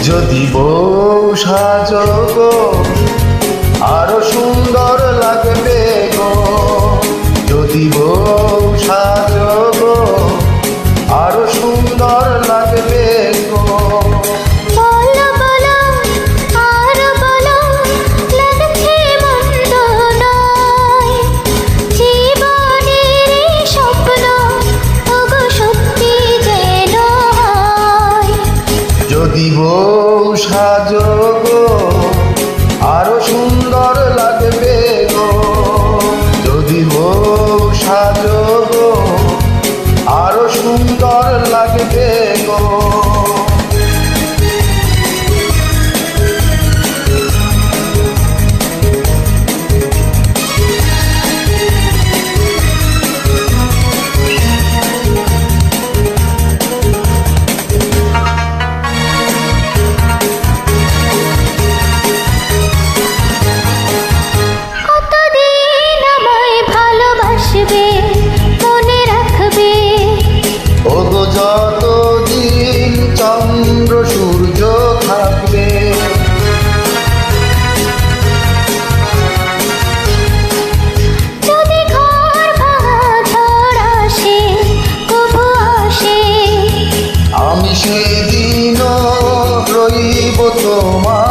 যদি বউ সাজো গো আরো সুন্দর লাগবে গো, যদি বউ সাজো গো আরো সুন্দর লাগবে গো। বলো বলো আর বলো, লাগছে মন্দ নয়, জীবনের স্বপ্ন ওগো সত্যি যেন হয়। যদি বউ সাজো গো আরো সুন্দর লাগবে গো, যদি বউ সাজো গো আরো সুন্দর লাগবে গো। কতদিন আমায় ভালোবাসবে, মনে রাখবে, ওগো যতদিন চন্দ্র সূর্য থাকবে, যদি ঘর ভাঙা ঝড় আসে কবু আসে, আমি সেদিনও রইব তোমার